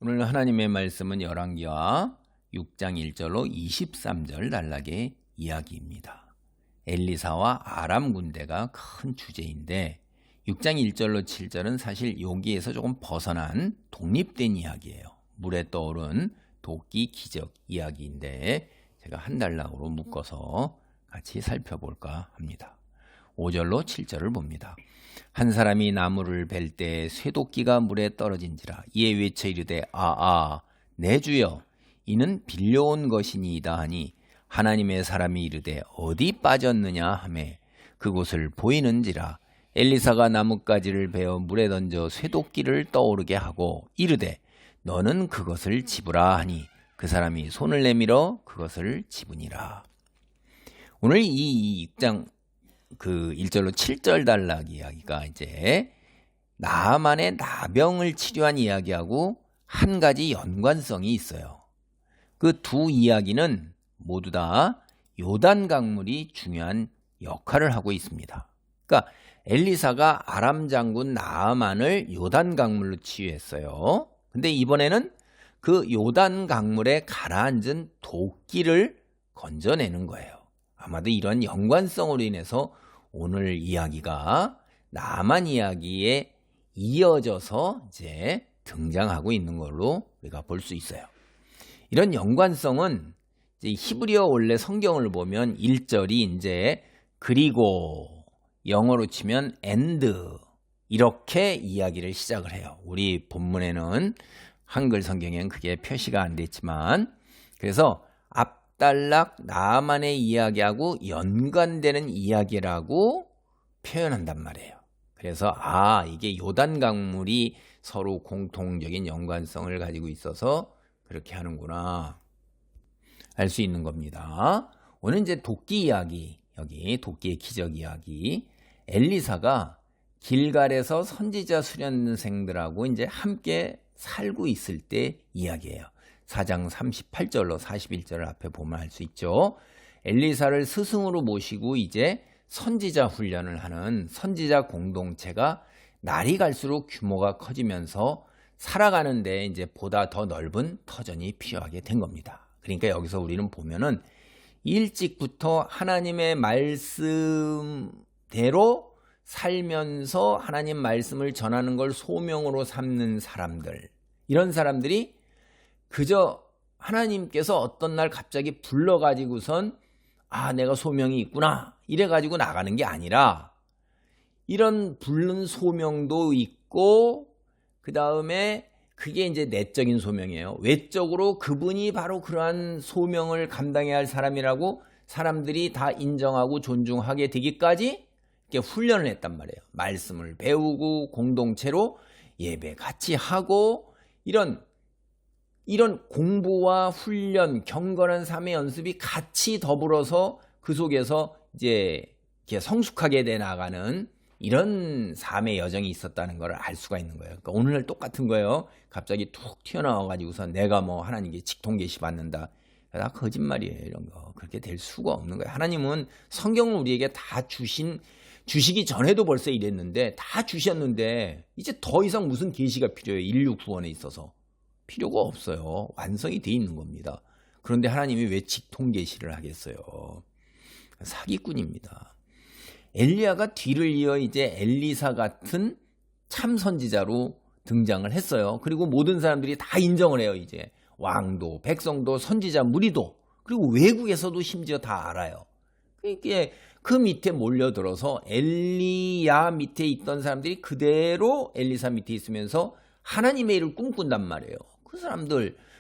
오늘 하나님의 말씀은 열왕기하 6장 1절로 23절 단락의 이야기입니다. 엘리사와 아람 군대가 큰 주제인데 6장 1절로 7절은 사실 여기에서 조금 벗어난 독립된 이야기예요. 물에 떠오른 도끼 기적 이야기인데 제가 한 단락으로 묶어서 같이 살펴볼까 합니다. 5절로 7절을 봅니다. 한 사람이 나무를 벨 때 쇠도끼가 물에 떨어진지라 이에 외쳐 이르되 내 주여 이는 빌려온 것이니이다 하니 하나님의 사람이 이르되 어디 빠졌느냐 하매 그곳을 보이는지라 엘리사가 나뭇가지를 베어 물에 던져 쇠도끼를 떠오르게 하고 이르되 너는 그것을 집으라 하니 그 사람이 손을 내밀어 그것을 집으니라. 오늘 이 6장 1절로 7절 단락 이야기가 이제 나아만의 나병을 치료한 이야기하고 한 가지 연관성이 있어요. 그 두 이야기는 모두 다 요단 강물이 중요한 역할을 하고 있습니다. 그러니까 엘리사가 아람 장군 나아만을 요단 강물로 치유했어요. 근데 이번에는 그 요단 강물에 가라앉은 도끼를 건져내는 거예요. 아마도 이런 연관성으로 인해서 오늘 이야기가 나아만 이야기에 이어져서 이제 등장하고 있는 걸로 우리가 볼 수 있어요. 이런 연관성은 이제 히브리어 원래 성경을 보면 1절이 이제 그리고 영어로 치면 and 이렇게 이야기를 시작을 해요. 우리 본문에는 한글 성경에는 그게 표시가 안 됐지만 그래서 앞단락 나아만의 이야기하고 연관되는 이야기라고 표현한단 말이에요. 그래서 이게 요단 강물이 서로 공통적인 연관성을 가지고 있어서 그렇게 하는구나 알 수 있는 겁니다. 오늘 이제 도끼 이야기, 여기 도끼의 기적 이야기, 엘리사가 길갈에서 선지자 수련생들하고 이제 함께 살고 있을 때 이야기예요. 4장 38절로 41절을 앞에 보면 알 수 있죠. 엘리사를 스승으로 모시고 이제 선지자 훈련을 하는 선지자 공동체가 날이 갈수록 규모가 커지면서 살아가는데 이제 보다 더 넓은 터전이 필요하게 된 겁니다. 그러니까 여기서 우리는 보면은 일찍부터 하나님의 말씀대로 살면서 하나님 말씀을 전하는 걸 소명으로 삼는 사람들, 이런 사람들이 그저 하나님께서 어떤 날 갑자기 불러가지고선 내가 소명이 있구나 이래가지고 나가는 게 아니라 이런 부른 소명도 있고 그 다음에 그게 이제 내적인 소명이에요. 외적으로 그분이 바로 그러한 소명을 감당해야 할 사람이라고 사람들이 다 인정하고 존중하게 되기까지 이렇게 훈련을 했단 말이에요. 말씀을 배우고 공동체로 예배 같이 하고 이런 공부와 훈련, 경건한 삶의 연습이 같이 더불어서 그 속에서 이제 이렇게 성숙하게 돼 나가는 이런 삶의 여정이 있었다는 걸 알 수가 있는 거예요. 그러니까 오늘날 똑같은 거예요. 갑자기 툭 튀어나와가지고서 내가 하나님께 직통 계시 받는다. 다 거짓말이에요. 이런 거. 그렇게 될 수가 없는 거예요. 하나님은 성경을 우리에게 다 주시기 전에도 벌써 이랬는데 다 주셨는데 이제 더 이상 무슨 계시가 필요해요. 인류 구원에 있어서. 필요가 없어요. 완성이 돼 있는 겁니다. 그런데 하나님이 왜 직통 계시를 하겠어요? 사기꾼입니다. 엘리야가 뒤를 이어 이제 엘리사 같은 참 선지자로 등장을 했어요. 그리고 모든 사람들이 다 인정을 해요. 이제 왕도, 백성도, 선지자, 무리도, 그리고 외국에서도 심지어 다 알아요. 그러니까 그 밑에 몰려들어서 엘리야 밑에 있던 사람들이 그대로 엘리사 밑에 있으면서 하나님의 일을 꿈꾼단 말이에요.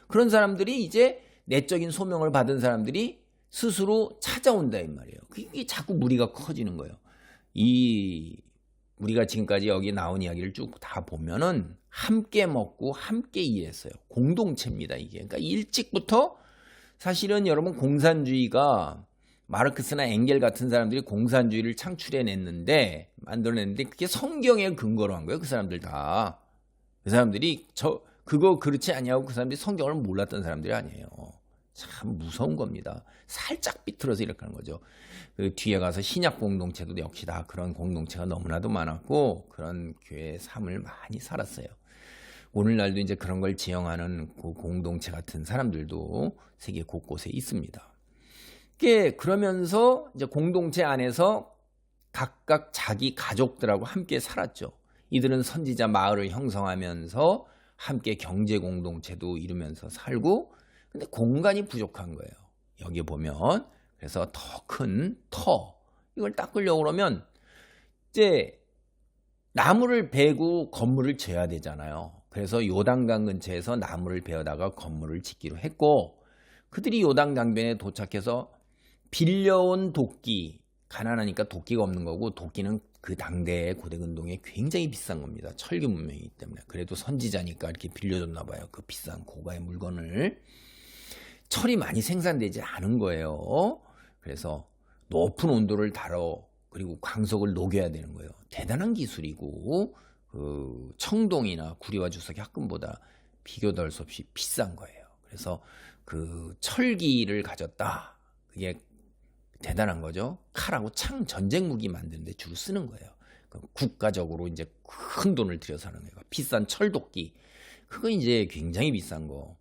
그런 사람들이 이제 내적인 소명을 받은 사람들이 스스로 찾아온다 이 말이에요. 그게 자꾸 무리가 커지는 거예요. 우리가 지금까지 여기 나온 이야기를 쭉 다 보면은 함께 먹고 함께 일했어요. 공동체입니다, 이게. 그러니까 일찍부터 사실은 여러분 공산주의가 마르크스나 엥겔 같은 사람들이 공산주의를 만들어냈는데 그게 성경에 근거로 한 거예요. 그 사람들 다. 그 사람들이 그거 그렇지 않냐고 그 사람들이 성경을 몰랐던 사람들이 아니에요. 참 무서운 겁니다. 살짝 비틀어서 이렇게 하는 거죠. 그 뒤에 가서 신약 공동체도 역시 다 그런 공동체가 너무나도 많았고 그런 교회의 삶을 많이 살았어요. 오늘날도 이제 그런 걸 지향하는 그 공동체 같은 사람들도 세계 곳곳에 있습니다. 그러면서 이제 공동체 안에서 각각 자기 가족들하고 함께 살았죠. 이들은 선지자 마을을 형성하면서 함께 경제 공동체도 이루면서 살고, 근데 공간이 부족한 거예요. 여기 보면 그래서 더 큰 터 이걸 닦으려고 그러면 이제 나무를 베고 건물을 지어야 되잖아요. 그래서 요단강 근처에서 나무를 베어다가 건물을 짓기로 했고, 그들이 요단 강변에 도착해서 빌려온 도끼, 가난하니까 도끼가 없는 거고, 도끼는 그 당대의 고대 근동에 굉장히 비싼 겁니다. 철기 문명이기 때문에. 그래도 선지자니까 이렇게 빌려줬나 봐요. 그 비싼 고가의 물건을. 철이 많이 생산되지 않은 거예요. 그래서 높은 온도를 달어, 그리고 광석을 녹여야 되는 거예요. 대단한 기술이고, 그 청동이나 구리와 주석이 합금보다 비교도 할 수 없이 비싼 거예요. 그래서 그 철기를 가졌다. 그게 대단한 거죠. 칼하고 창, 전쟁 무기 만드는데 주로 쓰는 거예요. 국가적으로 이제 큰 돈을 들여서 하는 거예요. 비싼 철도끼. 그거 이제 굉장히 비싼 거.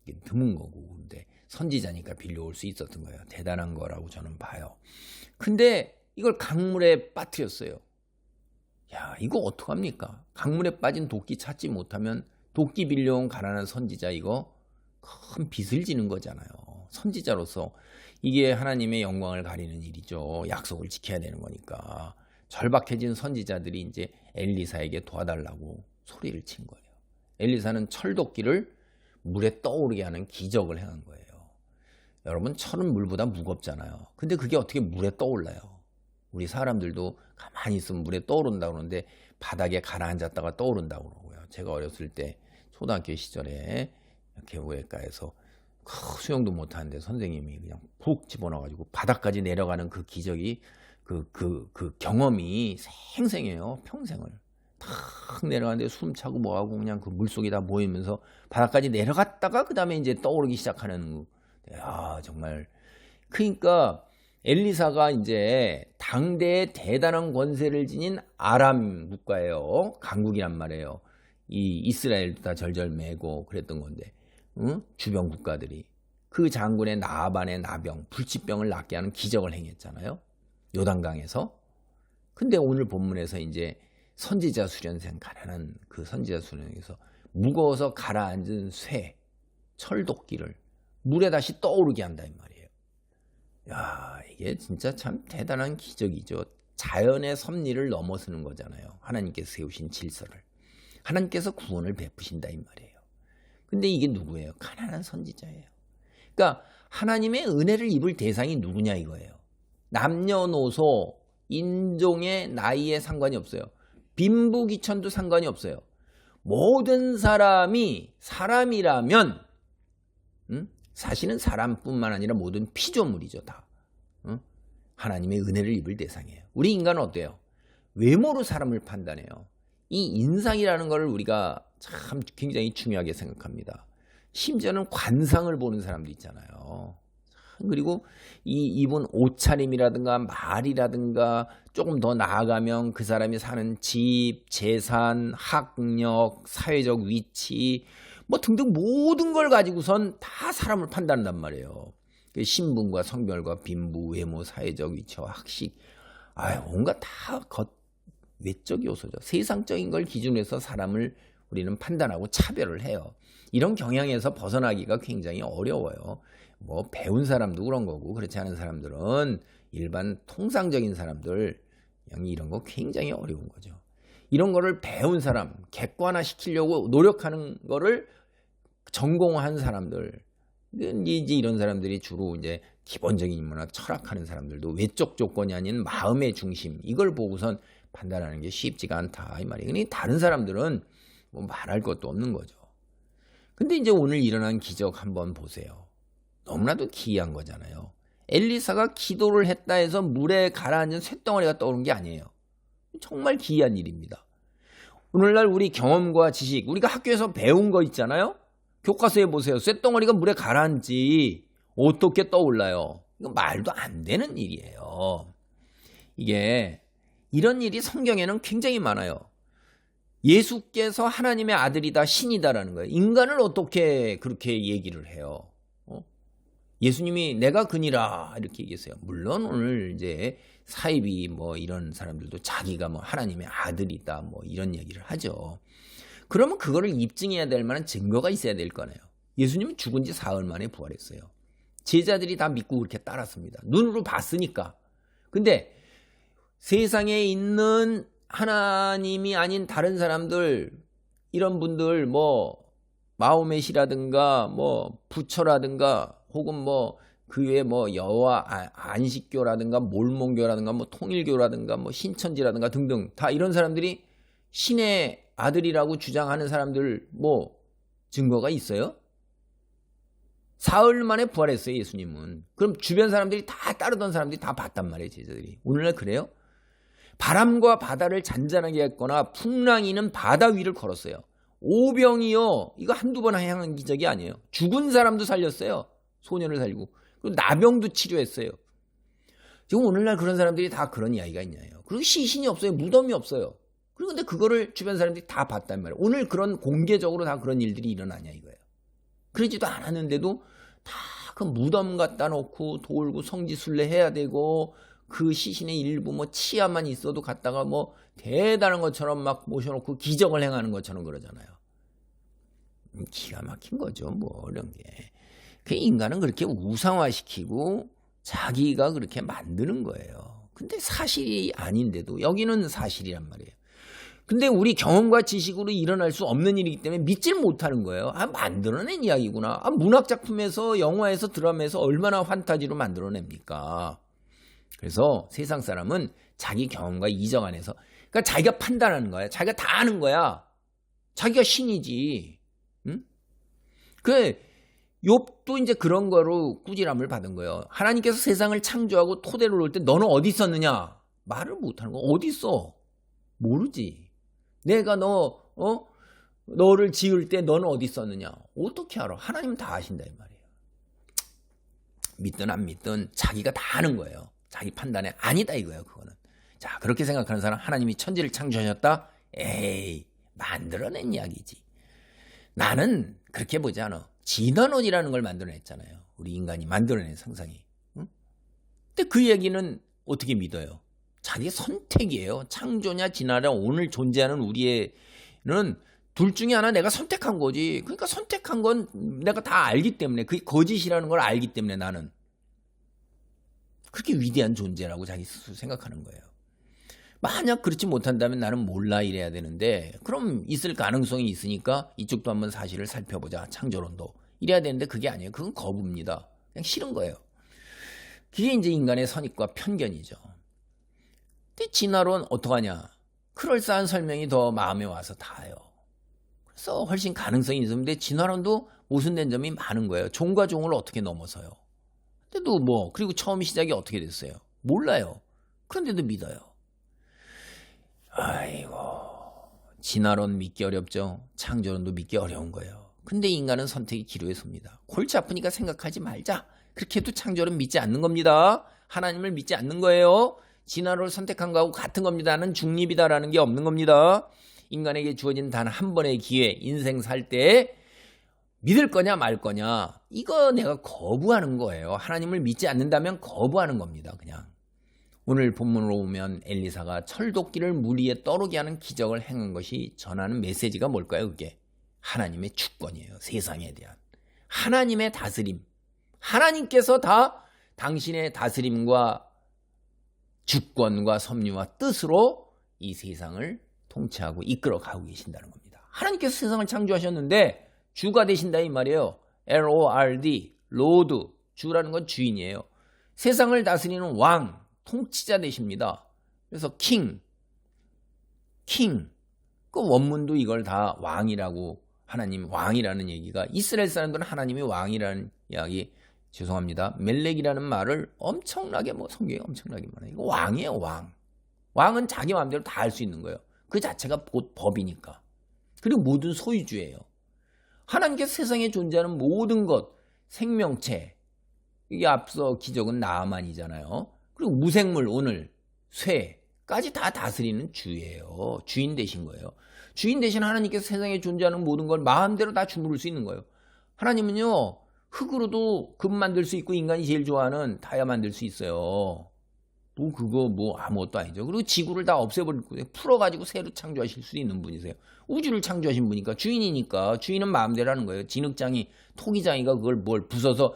이게 드문 거고. 근데 선지자니까 빌려올 수 있었던 거예요. 대단한 거라고 저는 봐요. 근데 이걸 강물에 빠뜨렸어요. 야, 이거 어떡합니까? 강물에 빠진 도끼 찾지 못하면 도끼 빌려온 가난한 선지자 이거 큰 빚을 지는 거잖아요. 선지자로서 이게 하나님의 영광을 가리는 일이죠. 약속을 지켜야 되는 거니까. 절박해진 선지자들이 이제 엘리사에게 도와달라고 소리를 친 거예요. 엘리사는 철도끼를 물에 떠오르게 하는 기적을 행한 거예요. 여러분, 철은 물보다 무겁잖아요. 근데 그게 어떻게 물에 떠올라요? 우리 사람들도 가만히 있으면 물에 떠오른다고 그러는데 바닥에 가라앉았다가 떠오른다고 그러고요. 제가 어렸을 때 초등학교 시절에 개호외과에서 수영도 못하는데 선생님이 그냥 푹 집어넣어가지고 바닥까지 내려가는 그 기적이 그 경험이 생생해요. 평생을 탁 내려가는데 숨 차고 뭐하고 그냥 그 물속에 다 모이면서 바닥까지 내려갔다가 그 다음에 이제 떠오르기 시작하는. 야, 정말. 그러니까 엘리사가 이제 당대의 대단한 권세를 지닌 아람 국가예요. 강국이란 말이에요. 이 이스라엘도 다 절절매고 그랬던 건데, 응? 주변 국가들이 그 장군의 나아반의 나병, 불치병을 낫게 하는 기적을 행했잖아요. 요단강에서. 근데 오늘 본문에서 이제 선지자 수련생, 가난한 그 선지자 수련생에서 무거워서 가라앉은 쇠, 철도끼를 물에 다시 떠오르게 한다 이 말이에요. 야, 이게 진짜 참 대단한 기적이죠. 자연의 섭리를 넘어서는 거잖아요. 하나님께서 세우신 질서를. 하나님께서 구원을 베푸신다 이 말이에요. 근데 이게 누구예요? 가난한 선지자예요. 그러니까 하나님의 은혜를 입을 대상이 누구냐 이거예요. 남녀노소, 인종의 나이에 상관이 없어요. 빈부귀천도 상관이 없어요. 모든 사람이 사람이라면, 사실은 사람뿐만 아니라 모든 피조물이죠 다. 하나님의 은혜를 입을 대상이에요. 우리 인간은 어때요? 외모로 사람을 판단해요. 이 인상이라는 걸 우리가 참 굉장히 중요하게 생각합니다. 심지어는 관상을 보는 사람도 있잖아요. 그리고 이 입은 옷차림이라든가 말이라든가 조금 더 나아가면 그 사람이 사는 집, 재산, 학력, 사회적 위치 뭐 등등 모든 걸 가지고선 다 사람을 판단한단 말이에요. 신분과 성별과 빈부, 외모, 사회적 위치와 학식, 온갖 다 외적 요소죠. 세상적인 걸 기준으로 해서 사람을 우리는 판단하고 차별을 해요. 이런 경향에서 벗어나기가 굉장히 어려워요. 뭐 배운 사람도 그런 거고 그렇지 않은 사람들은 일반 통상적인 사람들 이런 거 굉장히 어려운 거죠. 이런 거를 배운 사람, 객관화시키려고 노력하는 거를 전공한 사람들, 이제 이런 사람들이 주로 이제 기본적인 인문학, 철학하는 사람들도 외적 조건이 아닌 마음의 중심 이걸 보고선 판단하는 게 쉽지가 않다 이 말이에요. 그러니까 다른 사람들은 뭐 말할 것도 없는 거죠. 근데 이제 오늘 일어난 기적 한번 보세요. 너무나도 기이한 거잖아요. 엘리사가 기도를 했다 해서 물에 가라앉은 쇳덩어리가 떠오른 게 아니에요. 정말 기이한 일입니다. 오늘날 우리 경험과 지식, 우리가 학교에서 배운 거 있잖아요. 교과서에 보세요. 쇳덩어리가 물에 가라앉지 어떻게 떠올라요? 이거 말도 안 되는 일이에요. 이게 이런 일이 성경에는 굉장히 많아요. 예수께서 하나님의 아들이다, 신이다라는 거예요. 인간을 어떻게 그렇게 얘기를 해요? 예수님이 내가 그니라 이렇게 얘기했어요. 물론 오늘 이제 사이비 뭐 이런 사람들도 자기가 뭐 하나님의 아들이다 뭐 이런 얘기를 하죠. 그러면 그거를 입증해야 될 만한 증거가 있어야 될 거네요. 예수님은 죽은 지 사흘 만에 부활했어요. 제자들이 다 믿고 그렇게 따랐습니다. 눈으로 봤으니까. 근데 세상에 있는 하나님이 아닌 다른 사람들, 이런 분들 뭐 마호멧이라든가 뭐 부처라든가 혹은 뭐 그 외에 뭐 여호와 안식교라든가 몰몬교라든가 뭐 통일교라든가 뭐 신천지라든가 등등 다 이런 사람들이 신의 아들이라고 주장하는 사람들 뭐 증거가 있어요? 사흘 만에 부활했어요, 예수님은. 그럼 주변 사람들이 다 따르던 사람들이 다 봤단 말이에요, 제자들이. 오늘날 그래요? 바람과 바다를 잔잔하게 했거나 풍랑이는 바다 위를 걸었어요. 오병이요, 이거 한두 번 향한 기적이 아니에요. 죽은 사람도 살렸어요. 소년을 살리고. 그리고 나병도 치료했어요. 지금 오늘날 그런 사람들이 다 그런 이야기가 있냐요. 그리고 시신이 없어요. 무덤이 없어요. 그리고 근데 그거를 주변 사람들이 다 봤단 말이에요. 오늘 그런 공개적으로 다 그런 일들이 일어나냐 이거예요. 그러지도 않았는데도 다 그 무덤 갖다 놓고 돌고 성지순례 해야 되고 그 시신의 일부 뭐 치아만 있어도 갖다가 뭐 대단한 것처럼 막 모셔놓고 기적을 행하는 것처럼 그러잖아요. 기가 막힌 거죠, 뭐 이런 게. 그 인간은 그렇게 우상화시키고 자기가 그렇게 만드는 거예요. 근데 사실이 아닌데도 여기는 사실이란 말이에요. 근데 우리 경험과 지식으로 일어날 수 없는 일이기 때문에 믿질 못하는 거예요. 만들어낸 이야기구나. 문학작품에서, 영화에서, 드라마에서 얼마나 판타지로 만들어냅니까? 그래서 세상 사람은 자기 경험과 이적 안에서, 그러니까 자기가 판단하는 거야. 자기가 다 아는 거야. 자기가 신이지. 응? 욥도 이제 그런 거로 꾸지람을 받은 거예요. 하나님께서 세상을 창조하고 토대를 놓을 때 너는 어디 있었느냐? 말을 못하는 거. 어디 있어? 모르지. 내가 너를 지을 때 너는 어디 있었느냐? 어떻게 알아? 하나님은 다 아신다 이 말이에요. 믿든 안 믿든 자기가 다 아는 거예요. 자기 판단에 아니다 이거예요. 그거는. 자, 그렇게 생각하는 사람, 하나님이 천지를 창조하셨다? 에이, 만들어낸 이야기지. 나는 그렇게 보지 않아. 진화론이라는 걸 만들어냈잖아요. 우리 인간이 만들어낸 상상이. 응? 근데 그 얘기는 어떻게 믿어요? 자기 선택이에요. 창조냐 진화냐, 오늘 존재하는 우리는 둘 중에 하나 내가 선택한 거지. 그러니까 선택한 건 내가 다 알기 때문에, 그게 거짓이라는 걸 알기 때문에 나는 그렇게 위대한 존재라고 자기 스스로 생각하는 거예요. 만약 그렇지 못한다면 나는 몰라 이래야 되는데, 그럼 있을 가능성이 있으니까 이쪽도 한번 사실을 살펴보자. 창조론도 이래야 되는데 그게 아니에요. 그건 거부입니다. 그냥 싫은 거예요. 그게 이제 인간의 선입과 편견이죠. 근데 진화론 어떡하냐? 그럴싸한 설명이 더 마음에 와서 닿아요. 그래서 훨씬 가능성이 있었는데 진화론도 모순된 점이 많은 거예요. 종과 종을 어떻게 넘어서요? 근데도 뭐, 그리고 처음 시작이 어떻게 됐어요? 몰라요. 그런데도 믿어요. 아이고, 진화론 믿기 어렵죠. 창조론도 믿기 어려운 거예요. 근데 인간은 선택의 기로에 섭니다. 골치 아프니까 생각하지 말자. 그렇게 해도 창조론 믿지 않는 겁니다. 하나님을 믿지 않는 거예요. 진화론을 선택한 거하고 같은 겁니다. 는 중립이다라는 게 없는 겁니다. 인간에게 주어진 단 한 번의 기회, 인생 살 때 믿을 거냐 말 거냐, 이거 내가 거부하는 거예요. 하나님을 믿지 않는다면 거부하는 겁니다. 그냥. 오늘 본문으로 오면 엘리사가 철도끼를 물 위에 떠오르게 하는 기적을 행한 것이 전하는 메시지가 뭘까요? 그게 하나님의 주권이에요. 세상에 대한 하나님의 다스림. 하나님께서 다 당신의 다스림과 주권과 섭리와 뜻으로 이 세상을 통치하고 이끌어가고 계신다는 겁니다. 하나님께서 세상을 창조하셨는데 주가 되신다 이 말이에요. Lord, 로드, 주라는 건 주인이에요. 세상을 다스리는 왕, 통치자 되십니다. 그래서 king. 그 원문도 이걸 다 왕이라고, 하나님 왕이라는 얘기가, 이스라엘 사람들은 하나님이 왕이라는 이야기, 죄송합니다, 멜렉이라는 말을 엄청나게, 뭐 성경에 엄청나게 많아요. 이거 왕이에요, 왕. 왕은 자기 마음대로 다 할 수 있는 거예요. 그 자체가 곧 법이니까. 그리고 모든 소유주예요. 하나님께서 세상에 존재하는 모든 것, 생명체, 이게 앞서 기적은 나아만이잖아요. 그리고 무생물, 오늘 쇠까지 다 다스리는 주예요. 주인 되신 거예요. 주인 대신 하나님께서 세상에 존재하는 모든 걸 마음대로 다 주무를 수 있는 거예요. 하나님은요, 흙으로도 금 만들 수 있고 인간이 제일 좋아하는 다이아 만들 수 있어요. 그거 아무것도 아니죠. 그리고 지구를 다 없애버리고 풀어가지고 새로 창조하실 수 있는 분이세요. 우주를 창조하신 분이니까 주인이니까 주인은 마음대로 하는 거예요. 진흙장이 토기장이가 그걸 뭘 부숴서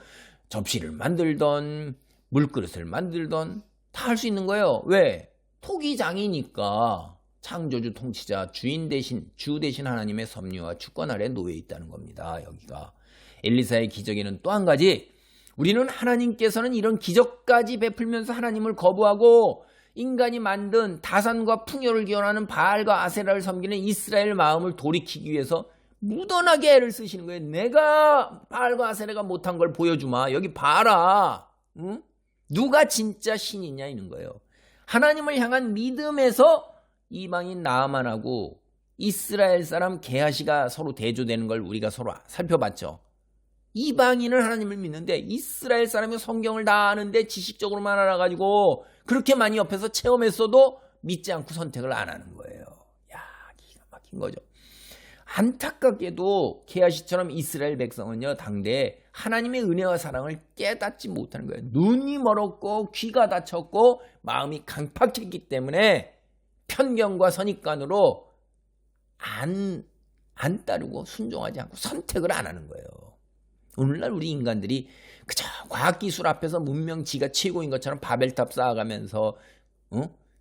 접시를 만들던 물그릇을 만들던 다 할 수 있는 거예요. 왜? 토기장이니까 창조주 통치자 주인 대신 주 대신 하나님의 섭리와 주권 아래 놓여 있다는 겁니다. 여기가 엘리사의 기적에는 또 한 가지, 우리는 하나님께서는 이런 기적까지 베풀면서 하나님을 거부하고 인간이 만든 다산과 풍요를 기원하는 바알과 아세라를 섬기는 이스라엘 마음을 돌이키기 위해서 무던하게 애를 쓰시는 거예요. 내가 바알과 아세라가 못한 걸 보여주마. 여기 봐라. 응? 누가 진짜 신이냐 이런 거예요. 하나님을 향한 믿음에서 이방인 나아만하고 이스라엘 사람 게하시가 서로 대조되는 걸 우리가 서로 살펴봤죠. 이방인은 하나님을 믿는데 이스라엘 사람이 성경을 다 아는데 지식적으로만 알아가지고 그렇게 많이 옆에서 체험했어도 믿지 않고 선택을 안 하는 거예요. 야, 기가 막힌 거죠. 안타깝게도 게하시처럼 이스라엘 백성은요, 당대에 하나님의 은혜와 사랑을 깨닫지 못하는 거예요. 눈이 멀었고 귀가 닫혔고 마음이 강팍했기 때문에 편견과 선입관으로 안 따르고 순종하지 않고 선택을 안 하는 거예요. 오늘날 우리 인간들이 그저 과학기술 앞에서 문명 지가 최고인 것처럼 바벨탑 쌓아가면서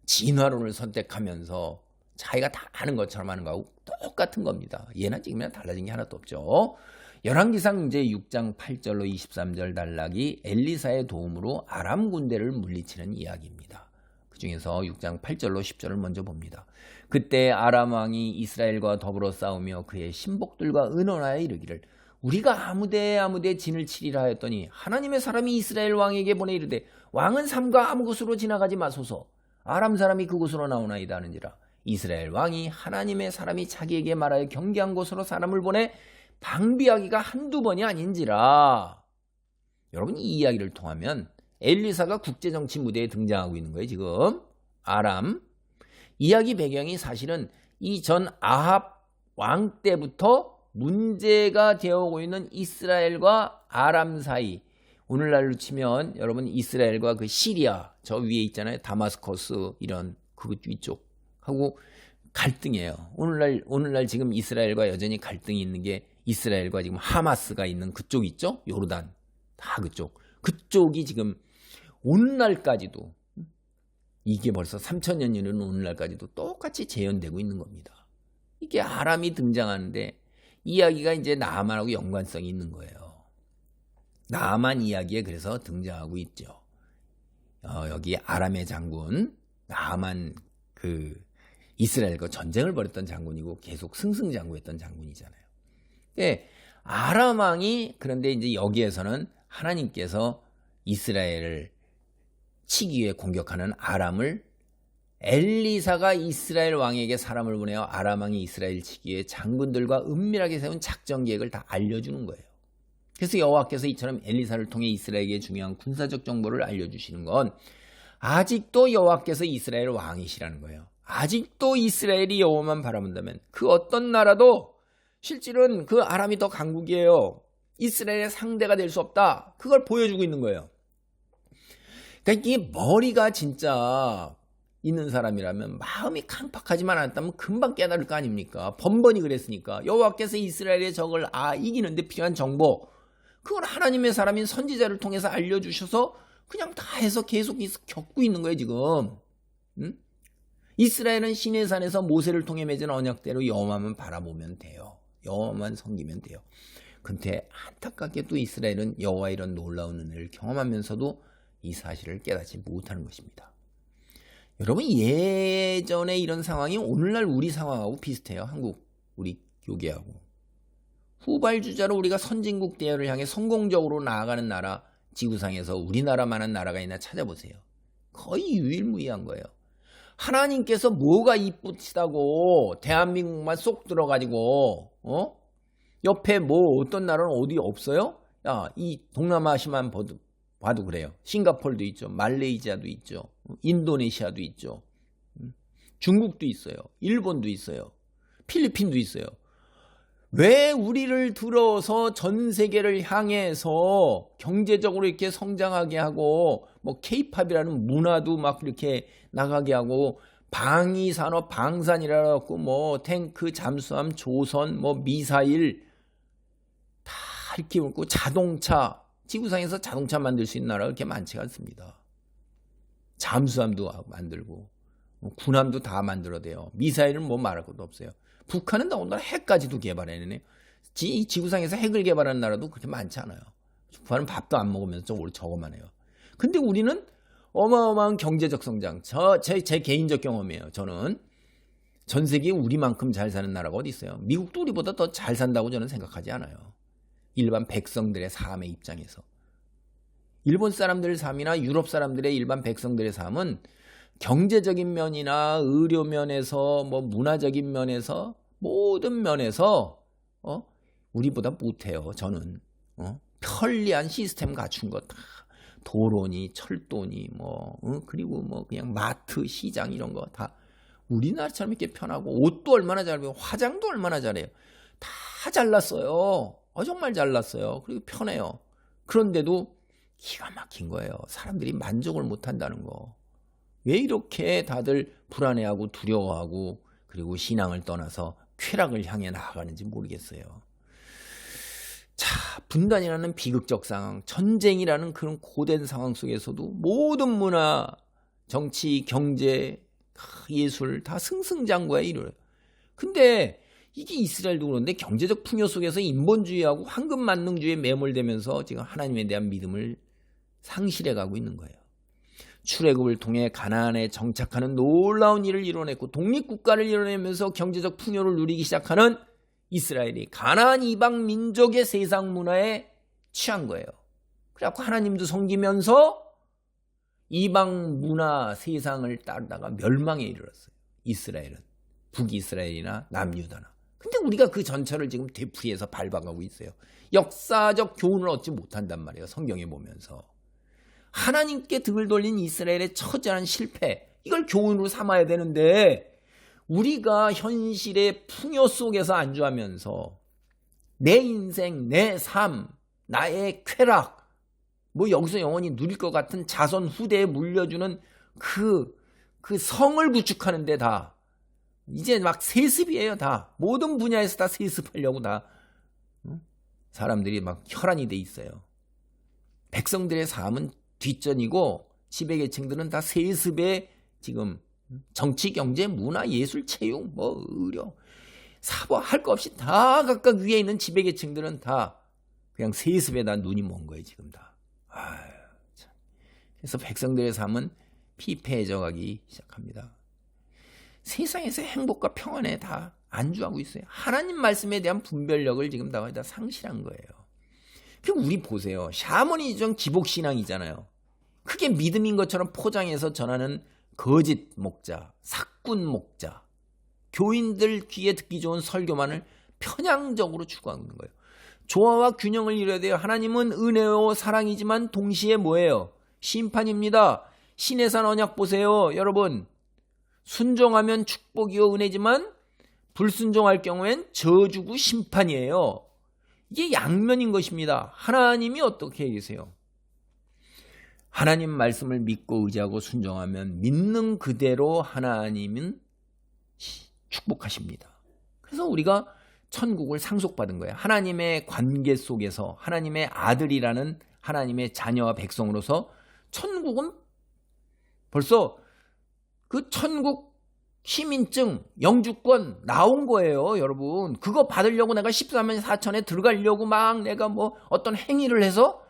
진화론을 선택하면서 자기가 다 아는 것처럼 하는 거하고 똑같은 겁니다. 예나 지금이나 달라진 게 하나도 없죠. 열왕기상 이제 6장 8절로 23절 단락이 엘리사의 도움으로 아람 군대를 물리치는 이야기입니다. 그 중에서 6장 8절로 10절을 먼저 봅니다. 그때 아람 왕이 이스라엘과 더불어 싸우며 그의 신복들과 의논하여 이르기를 우리가 아무데 진을 치리라 하였더니 하나님의 사람이 이스라엘 왕에게 보내 이르되 왕은 삼가 아무 곳으로 지나가지 마소서. 아람 사람이 그곳으로 나오나이다 하는지라. 이스라엘 왕이 하나님의 사람이 자기에게 말하여 경계한 곳으로 사람을 보내 방비하기가 한두 번이 아닌지라. 여러분, 이 이야기를 통하면 엘리사가 국제정치 무대에 등장하고 있는 거예요. 지금 아람 이야기 배경이 사실은 이 전 아합 왕 때부터 문제가 되어오고 있는 이스라엘과 아람 사이, 오늘날로 치면 여러분 이스라엘과 그 시리아 저 위에 있잖아요. 다마스커스 이런 그 위쪽 하고 갈등이에요. 오늘날 지금 이스라엘과 여전히 갈등이 있는 게 이스라엘과 지금 하마스가 있는 그쪽 있죠? 요르단 다 그쪽이 지금 오늘날까지도, 이게 벌써 3000년 이르는 오늘날까지도 똑같이 재현되고 있는 겁니다. 이게 아람이 등장하는데 이야기가 이제 나아만하고 연관성이 있는 거예요. 나아만 이야기에 그래서 등장하고 있죠. 여기 아람의 장군 나아만, 그 이스라엘과 전쟁을 벌였던 장군이고 계속 승승장구했던 장군이잖아요. 예, 아람 왕이, 그런데 이제 여기에서는 하나님께서 이스라엘을 치기 위해 공격하는 아람을 엘리사가 이스라엘 왕에게 사람을 보내어 아람 왕이 이스라엘 치기 위해 장군들과 은밀하게 세운 작전 계획을 다 알려주는 거예요. 그래서 여호와께서 이처럼 엘리사를 통해 이스라엘에게 중요한 군사적 정보를 알려주시는 건 아직도 여호와께서 이스라엘 왕이시라는 거예요. 아직도 이스라엘이 여호와만 바라본다면 그 어떤 나라도 실질은 그 아람이 더 강국이에요. 이스라엘의 상대가 될 수 없다. 그걸 보여주고 있는 거예요. 그러니까 이게 머리가 진짜 있는 사람이라면, 마음이 강팍하지만 않았다면 금방 깨달을 거 아닙니까? 번번이 그랬으니까. 여호와께서 이스라엘의 적을 이기는데 필요한 정보, 그걸 하나님의 사람인 선지자를 통해서 알려주셔서 그냥 다 해서 계속 겪고 있는 거예요 지금. 응? 이스라엘은 시내 산에서 모세를 통해 맺은 언약대로 여호와만 바라보면 돼요. 여호와만 섬기면 돼요. 근데 안타깝게 또 이스라엘은 여호와의 이런 놀라운 은혜를 경험하면서도 이 사실을 깨닫지 못하는 것입니다. 여러분, 예전에 이런 상황이 오늘날 우리 상황하고 비슷해요. 한국 우리 교계하고. 후발주자로 우리가 선진국 대열을 향해 성공적으로 나아가는 나라, 지구상에서 우리나라만한 나라가 있나 찾아보세요. 거의 유일무이한 거예요. 하나님께서 뭐가 이쁘시다고 대한민국만 쏙 들어가지고 옆에 뭐 어떤 나라는 어디 없어요? 야, 이 동남아시아만 봐도 그래요. 싱가포르도 있죠. 말레이시아도 있죠. 인도네시아도 있죠. 중국도 있어요. 일본도 있어요. 필리핀도 있어요. 왜 우리를 들어서 전 세계를 향해서 경제적으로 이렇게 성장하게 하고 뭐 케이팝이라는 문화도 막 이렇게 나가게 하고 방위산업 방산이라 갖고 뭐 탱크, 잠수함, 조선, 뭐 미사일 다 이렇게 있고 자동차 지구상에서 자동차 만들 수 있는 나라가 그렇게 많지가 않습니다. 잠수함도 만들고 군함도 다 만들어대요. 미사일은 뭐 말할 것도 없어요. 북한은 더군다나 핵까지도 개발해내네요. 지구상에서 핵을 개발하는 나라도 그렇게 많지 않아요. 북한은 밥도 안 먹으면서 저거만 해요. 근데 우리는 어마어마한 경제적 성장. 제 개인적 경험이에요. 저는 전 세계에 우리만큼 잘 사는 나라가 어디 있어요? 미국도 우리보다 더 잘 산다고 저는 생각하지 않아요. 일반 백성들의 삶의 입장에서. 일본 사람들의 삶이나 유럽 사람들의 일반 백성들의 삶은 경제적인 면이나 의료 면에서 뭐 문화적인 면에서 모든 면에서 우리보다 못해요. 저는 편리한 시스템 갖춘 거 다 도로니 철도니 뭐 그리고 뭐 그냥 마트 시장 이런 거 다 우리나라처럼 이렇게 편하고 옷도 얼마나 잘해요. 화장도 얼마나 잘해요. 다 잘났어요. 정말 잘났어요. 그리고 편해요. 그런데도 기가 막힌 거예요. 사람들이 만족을 못한다는 거. 왜 이렇게 다들 불안해하고 두려워하고 그리고 신앙을 떠나서 쾌락을 향해 나아가는지 모르겠어요. 자, 분단이라는 비극적 상황, 전쟁이라는 그런 고된 상황 속에서도 모든 문화, 정치, 경제, 예술 다 승승장구에 이르러요. 근데 이게 이스라엘도 그런데 경제적 풍요 속에서 인본주의하고 황금만능주의에 매몰되면서 지금 하나님에 대한 믿음을 상실해가고 있는 거예요. 출애굽을 통해 가나안에 정착하는 놀라운 일을 이뤄냈고 독립국가를 이뤄내면서 경제적 풍요를 누리기 시작하는 이스라엘이 가나안 이방 민족의 세상 문화에 취한 거예요. 그래갖고 하나님도 섬기면서 이방 문화 세상을 따르다가 멸망에 이르렀어요. 이스라엘은 북이스라엘이나 남유다나. 근데 우리가 그 전철을 지금 되풀이해서 밟아가고 있어요. 역사적 교훈을 얻지 못한단 말이에요. 성경에 보면서. 하나님께 등을 돌린 이스라엘의 처절한 실패, 이걸 교훈으로 삼아야 되는데 우리가 현실의 풍요 속에서 안주하면서 내 인생, 내 삶, 나의 쾌락, 뭐 여기서 영원히 누릴 것 같은 자손 후대에 물려주는 그 성을 구축하는데 다 이제 막 세습이에요. 다 모든 분야에서 다 세습하려고 다 사람들이 막 혈안이 돼 있어요. 백성들의 삶은 뒷전이고 지배계층들은 다 세습에 지금 정치, 경제, 문화, 예술, 체육, 뭐 의료, 사법 할 거 없이 다 각각 위에 있는 지배계층들은 다 그냥 세습에다 눈이 먼 거예요. 지금 다. 참. 그래서 백성들의 삶은 피폐해져 가기 시작합니다. 세상에서 행복과 평안에 다 안주하고 있어요. 하나님 말씀에 대한 분별력을 지금 다 상실한 거예요. 그럼 우리 보세요. 샤머니즘 기복신앙이잖아요. 그게 믿음인 것처럼 포장해서 전하는 거짓 목자, 사꾼 목자, 교인들 귀에 듣기 좋은 설교만을 편향적으로 추구하는 거예요. 조화와 균형을 이뤄야 돼요. 하나님은 은혜요 사랑이지만 동시에 뭐예요? 심판입니다. 신의 산 언약 보세요. 여러분, 순종하면 축복이요 은혜지만 불순종할 경우엔 저주고 심판이에요. 이게 양면인 것입니다. 하나님이 어떻게 계세요? 하나님 말씀을 믿고 의지하고 순종하면 믿는 그대로 하나님은 축복하십니다. 그래서 우리가 천국을 상속받은 거예요. 하나님의 관계 속에서 하나님의 아들이라는 하나님의 자녀와 백성으로서 천국은 벌써 그 천국 시민증, 영주권 나온 거예요, 여러분. 그거 받으려고 내가 14만 4천에 들어가려고 막 내가 뭐 어떤 행위를 해서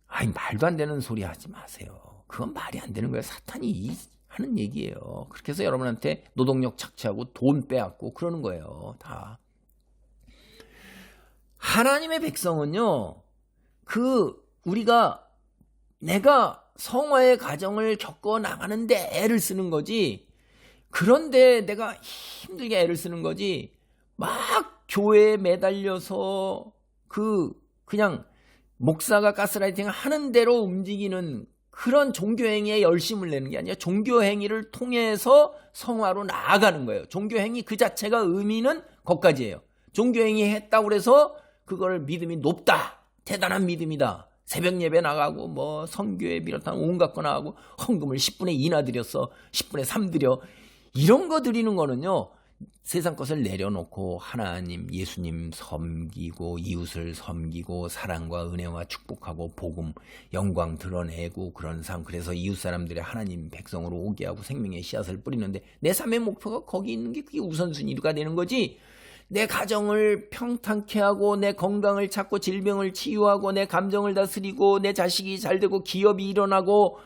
말도 안 되는 소리 하지 마세요. 그건 말이 안 되는 거예요. 사탄이 하는 얘기예요. 그렇게 해서 여러분한테 노동력 착취하고 돈 빼앗고 그러는 거예요. 다. 하나님의 백성은요. 내가 성화의 과정을 겪어 나가는데 애를 쓰는 거지. 그런데 내가 힘들게 애를 쓰는 거지. 막 교회에 매달려서 그냥 목사가 가스라이팅 하는 대로 움직이는 그런 종교행위에 열심을 내는 게 아니라 종교행위를 통해서 성화로 나아가는 거예요. 종교행위 그 자체가 의미는 거기까지예요. 종교행위 했다고 해서 그걸 믿음이 높다, 대단한 믿음이다, 새벽 예배 나가고 뭐 선교회 비롯한 온갖 거 나가고 헌금을 10분의 2나 드렸어, 10분의 3 드려, 이런 거 드리는 거는요, 세상 것을 내려놓고 하나님, 예수님 섬기고 이웃을 섬기고 사랑과 은혜와 축복하고 복음, 영광 드러내고 그런 삶, 그래서 이웃 사람들의 하나님 백성으로 오게 하고 생명의 씨앗을 뿌리는데 내 삶의 목표가 거기 있는 게 그게 우선순위가 되는 거지. 내 가정을 평탄케 하고 내 건강을 찾고 질병을 치유하고 내 감정을 다스리고 내 자식이 잘 되고 기업이 일어나고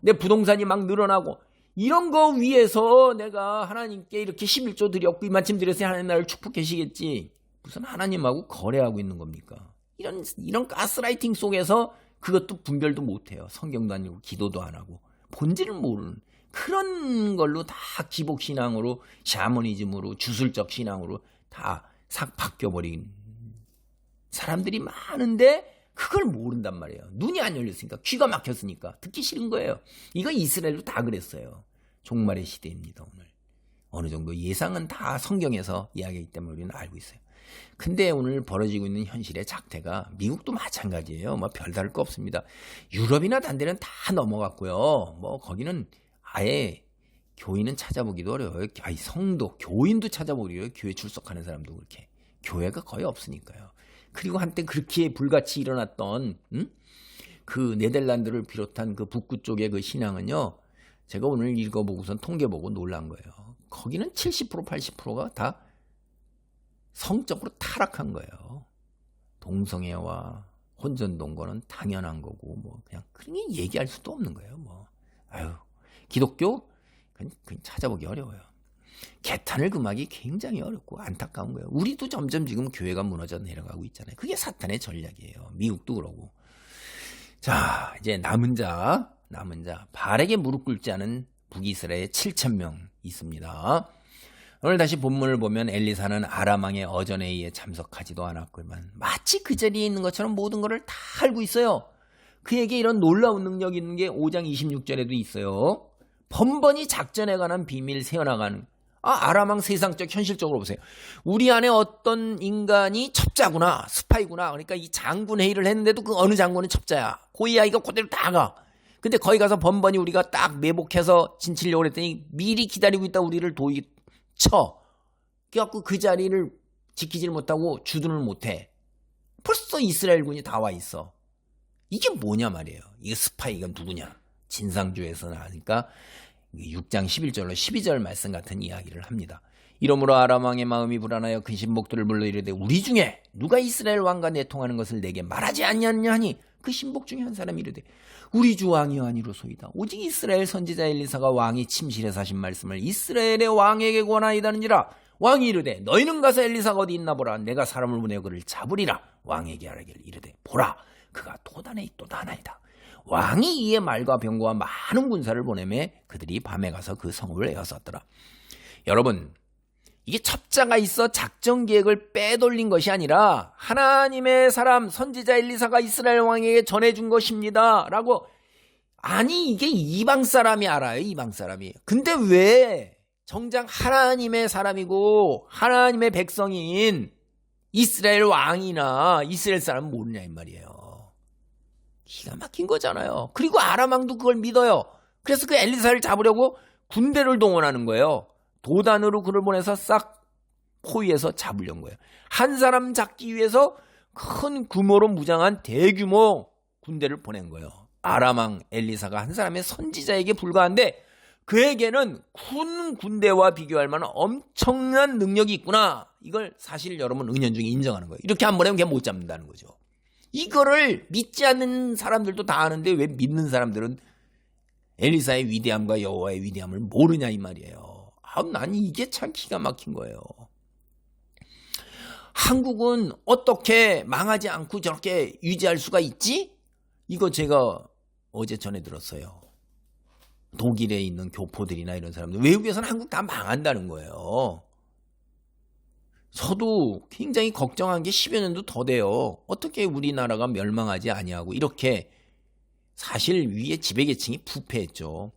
내 부동산이 막 늘어나고 이런 거 위해서 내가 하나님께 이렇게 11조 드렸고 이만큼 드렸으니 하나님 나를 축복하시겠지. 무슨 하나님하고 거래하고 있는 겁니까? 이런 가스라이팅 속에서 그것도 분별도 못해요. 성경도 아니고 기도도 안 하고 본질을 모르는 그런 걸로 다 기복신앙으로 샤머니즘으로 주술적 신앙으로 다 싹 바뀌어버린 사람들이 많은데 그걸 모른단 말이에요. 눈이 안 열렸으니까, 귀가 막혔으니까 듣기 싫은 거예요. 이거 이스라엘도 다 그랬어요. 종말의 시대입니다. 오늘 어느 정도 예상은 다 성경에서 이야기하기 때문에 우리는 알고 있어요. 근데 오늘 벌어지고 있는 현실의 작태가 미국도 마찬가지예요. 뭐 별다를 거 없습니다. 유럽이나 다른 데는 다 넘어갔고요. 뭐 거기는 아예 교인은 찾아보기도 어려워요. 아니, 성도, 교인도 찾아보기 어려워요. 교회 출석하는 사람도 그렇게. 교회가 거의 없으니까요. 그리고 한때 그렇게 불같이 일어났던 그 네덜란드를 비롯한 그 북구 쪽의 그 신앙은요. 제가 오늘 읽어보고선 통계보고 놀란 거예요. 거기는 70% 80%가 다 성적으로 타락한 거예요. 동성애와 혼전동거는 당연한 거고 뭐 그냥 얘기할 수도 없는 거예요. 뭐 기독교 그냥 찾아보기 어려워요. 개탄을 금하기 굉장히 어렵고 안타까운 거예요. 우리도 점점 지금 교회가 무너져 내려가고 있잖아요. 그게 사탄의 전략이에요. 미국도 그러고. 자, 이제 남은 자 바알에게 무릎 꿇지 않은 북이스라엘 7,000명 있습니다. 오늘 다시 본문을 보면 엘리사는 아람 왕의 어전에 의해 참석하지도 않았구만. 마치 그 자리에 있는 것처럼 모든 것을 다 알고 있어요. 그에게 이런 놀라운 능력이 있는 게 5장 26절에도 있어요. 번번이 작전에 관한 비밀 새어나가는. 아람 왕 세상적 현실적으로 보세요. 우리 안에 어떤 인간이 첩자구나, 스파이구나. 그러니까 이 장군 회의를 했는데도 그 어느 장군은 첩자야. 그 이야기가 그대로 다 가. 근데 거기 가서 번번이 우리가 딱 매복해서 진치려고 그랬더니 미리 기다리고 있다 우리를 쳐. 그래갖고 그 자리를 지키질 못하고 주둔을 못해. 벌써 이스라엘군이 다 와 있어. 이게 뭐냐 말이에요. 이게 스파이가 누구냐. 진상주에서 나니까 6장 11절로 12절 말씀 같은 이야기를 합니다. 이러므로 아람 왕의 마음이 불안하여 그 신복들을 불러 이르되 우리 중에 누가 이스라엘 왕과 내통하는 것을 내게 말하지 않냐느냐 하니 그 신복 중에 한 사람이 이르되 우리 주 왕이여 아니로소이다. 오직 이스라엘 선지자 엘리사가 왕이 침실에서 하신 말씀을 이스라엘의 왕에게 권하이다는지라. 왕이 이르되 너희는 가서 엘리사가 어디 있나 보라. 내가 사람을 보내어 그를 잡으리라. 왕에게 하라기를 이르되 보라 그가 도단에 있도다나이다. 왕이 이에 말과 병거와 많은 군사를 보내매 그들이 밤에 가서 그 성읍을 에워쌌더라. 여러분, 이게 첩자가 있어 작전 계획을 빼돌린 것이 아니라 하나님의 사람 선지자 엘리사가 이스라엘 왕에게 전해준 것입니다. 라고. 아니 이게 이방 사람이 알아요. 이방 사람이. 근데 왜 정작 하나님의 사람이고 하나님의 백성인 이스라엘 왕이나 이스라엘 사람은 모르냐 이 말이에요. 기가 막힌 거잖아요. 그리고 아람 왕도 그걸 믿어요. 그래서 그 엘리사를 잡으려고 군대를 동원하는 거예요. 도단으로 그를 보내서 싹 포위해서 잡으려는 거예요. 한 사람 잡기 위해서 큰 규모로 무장한 대규모 군대를 보낸 거예요. 아람 왕 엘리사가 한 사람의 선지자에게 불과한데 그에게는 큰 군대와 비교할 만한 엄청난 능력이 있구나. 이걸 사실 여러분 은연중에 인정하는 거예요. 이렇게 한 번에 그냥 못 잡는다는 거죠. 이거를 믿지 않는 사람들도 다 아는데 왜 믿는 사람들은 엘리사의 위대함과 여호와의 위대함을 모르냐 이 말이에요. 난 이게 참 기가 막힌 거예요. 한국은 어떻게 망하지 않고 저렇게 유지할 수가 있지? 이거 제가 어제 전에 들었어요. 독일에 있는 교포들이나 이런 사람들, 외국에서는 한국 다 망한다는 거예요. 저도 굉장히 걱정한 게 10여 년도 더 돼요. 어떻게 우리나라가 멸망하지 아니하고 이렇게 사실 위에 지배계층이 부패했죠.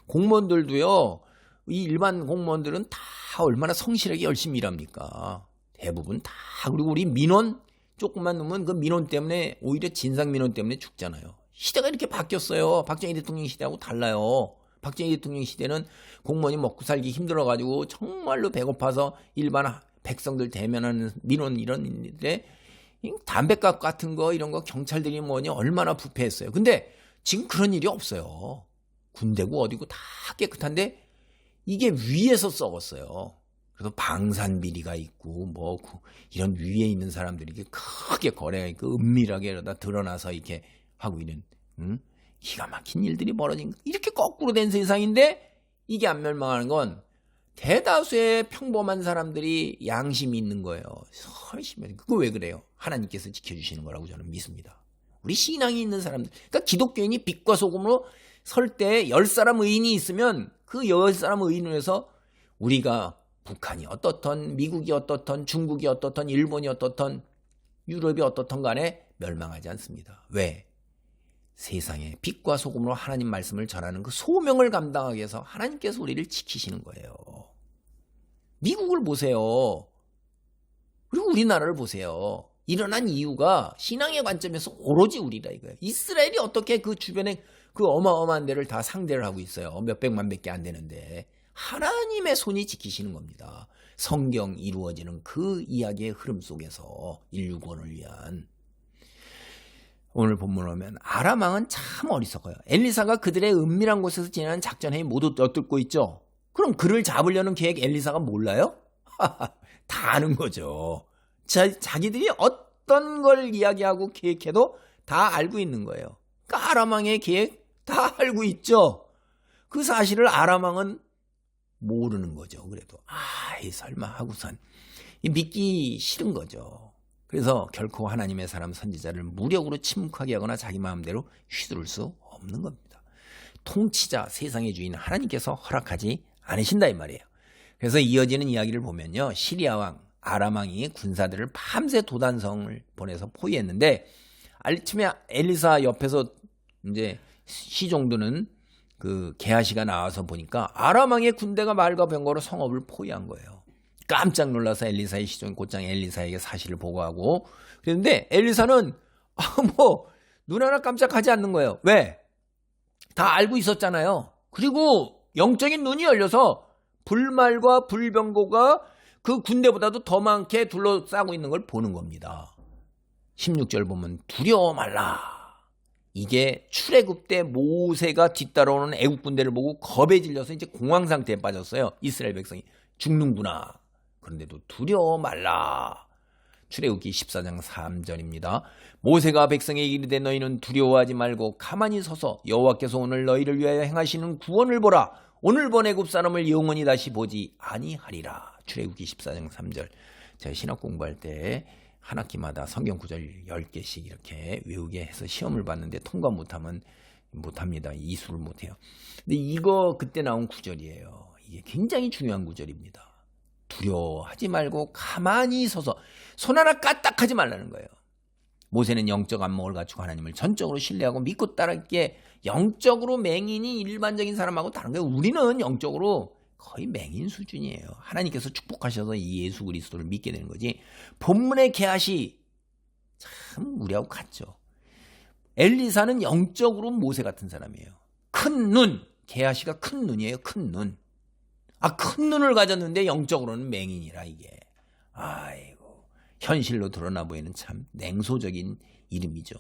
공무원들도요. 이 일반 공무원들은 다 얼마나 성실하게 열심히 일합니까? 대부분 다. 그리고 우리 민원 조금만 넣으면 그 민원 때문에 오히려 진상 민원 때문에 죽잖아요. 시대가 이렇게 바뀌었어요. 박정희 대통령 시대하고 달라요. 박정희 대통령 시대는 공무원이 먹고 살기 힘들어가지고 정말로 배고파서 일반 백성들 대면하는 민원 이런데 담배값 같은 거 이런 거 경찰들이 뭐니 얼마나 부패했어요. 근데 지금 그런 일이 없어요. 군대고 어디고 다 깨끗한데 이게 위에서 썩었어요. 그래서 방산비리가 있고 뭐 이런 위에 있는 사람들이 크게 거래가 있고 은밀하게 이러다 드러나서 이렇게 하고 있는 기가 막힌 일들이 벌어진 이렇게 거꾸로 된 세상인데 이게 안 멸망하는 건 대다수의 평범한 사람들이 양심이 있는 거예요. 그거 왜 그래요? 하나님께서 지켜주시는 거라고 저는 믿습니다. 우리 신앙이 있는 사람들, 그러니까 기독교인이 빛과 소금으로 설 때 10사람 의인이 있으면 그 10사람 의인을 해서 우리가 북한이 어떻든 미국이 어떻든 중국이 어떻든 일본이 어떻든 유럽이 어떻든 간에 멸망하지 않습니다. 왜? 세상에 빛과 소금으로 하나님 말씀을 전하는 그 소명을 감당하기 위해서 하나님께서 우리를 지키시는 거예요. 미국을 보세요. 그리고 우리나라를 보세요. 일어난 이유가 신앙의 관점에서 오로지 우리라 이거예요. 이스라엘이 어떻게 그 주변에 그 어마어마한 데를 다 상대를 하고 있어요. 몇백만 밖에 안 되는데 하나님의 손이 지키시는 겁니다. 성경 이루어지는 그 이야기의 흐름 속에서 인류 구원을 위한. 오늘 본문을 보면 아람 왕은 참 어리석어요. 엘리사가 그들의 은밀한 곳에서 진행한 작전회의 모두 엿듣고 있죠. 그럼 그를 잡으려는 계획 엘리사가 몰라요? 다 아는 거죠. 자기들이 어떤 걸 이야기하고 계획해도 다 알고 있는 거예요. 그러니까 아람 왕의 계획 다 알고 있죠. 그 사실을 아람 왕은 모르는 거죠. 그래도 설마 하고선 믿기 싫은 거죠. 그래서 결코 하나님의 사람 선지자를 무력으로 침묵하게 하거나 자기 마음대로 휘두를 수 없는 겁니다. 통치자 세상의 주인 하나님께서 허락하지 않으신다 이 말이에요. 그래서 이어지는 이야기를 보면요. 시리아 왕 아람 왕이 군사들을 밤새 도단성을 보내서 포위했는데 아침에 엘리사 옆에서 이제 시종드는 그 게하시가 나와서 보니까 아람 왕의 군대가 말과 병거로 성읍을 포위한 거예요. 깜짝 놀라서 엘리사의 시종이 곧장 엘리사에게 사실을 보고하고 그랬는데 엘리사는 눈 하나 깜짝하지 않는 거예요. 왜? 다 알고 있었잖아요. 그리고 영적인 눈이 열려서 불말과 불병거가 그 군대보다도 더 많게 둘러싸고 있는 걸 보는 겁니다. 16절 보면 두려워 말라. 이게 출애굽 때 모세가 뒤따라오는 애국 군대를 보고 겁에 질려서 이제 공황 상태에 빠졌어요. 이스라엘 백성이 죽는구나. 그런데도 두려워 말라. 출애굽기 14장 3절입니다. 모세가 백성에게 이르되 너희는 두려워하지 말고 가만히 서서 여호와께서 오늘 너희를 위하여 행하시는 구원을 보라. 오늘 본 애굽 사람을 영원히 다시 보지 아니하리라. 출애굽기 14장 3절. 제가 신학 공부할 때 한 학기마다 성경 구절 10개씩 이렇게 외우게 해서 시험을 봤는데 통과 못하면 못합니다. 이수를 못해요. 근데 이거 그때 나온 구절이에요. 이게 굉장히 중요한 구절입니다. 두려워하지 말고 가만히 서서 손 하나 까딱하지 말라는 거예요. 모세는 영적 안목을 갖추고 하나님을 전적으로 신뢰하고 믿고 따르기에 영적으로 맹인이 일반적인 사람하고 다른 거예요. 우리는 영적으로 거의 맹인 수준이에요. 하나님께서 축복하셔서 이 예수 그리스도를 믿게 되는 거지. 본문의 게하시 참 우리하고 같죠. 엘리사는 영적으로 모세 같은 사람이에요. 큰 눈, 게하시가 큰 눈이에요. 큰 눈. 큰 눈을 가졌는데 영적으로는 맹인이라 이게. 아이고 현실로 드러나 보이는 참 냉소적인 이름이죠.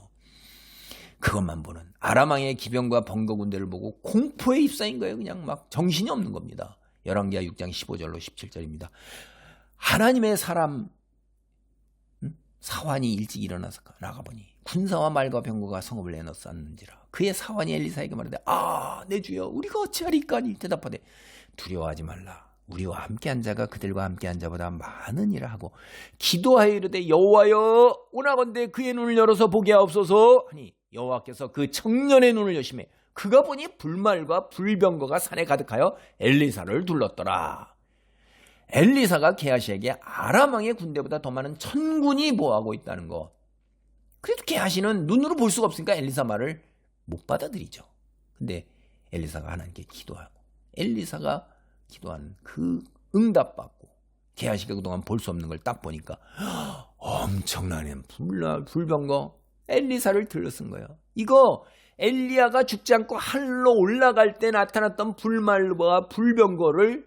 그것만 보는 아람 왕의 기병과 번거 군대를 보고 공포에 휩싸인 거예요. 그냥 막 정신이 없는 겁니다. 열왕기하 6장 15절로 17절입니다. 하나님의 사람 사환이 일찍 일어나서 나가보니 군사와 말과 병거가 성읍을 내놓았는지라. 그의 사환이 엘리사에게 말하되 내 주여 우리가 어찌하리까니 대답하되 두려워하지 말라. 우리와 함께한 자가 그들과 함께한 자보다 많으니라 하고 기도하여 이르되 여호와여 오나건대 그의 눈을 열어서 보게 하옵소서 하니 여호와께서 그 청년의 눈을 여시매 그가 보니 불말과 불병거가 산에 가득하여 엘리사를 둘렀더라. 엘리사가 게하시에게 아람 왕의 군대보다 더 많은 1000군이 보호하고 있다는 거. 그래도 게하시는 눈으로 볼 수가 없으니까 엘리사 말을 못 받아들이죠. 근데 엘리사가 하나님께 기도하고 엘리사가 기도하는 그 응답받고 게하시가 그동안 볼 수 없는 걸 딱 보니까 엄청난 불병거 엘리사를 들러쓴 거예요. 이거 엘리야가 죽지 않고 하늘로 올라갈 때 나타났던 불말과 불병거를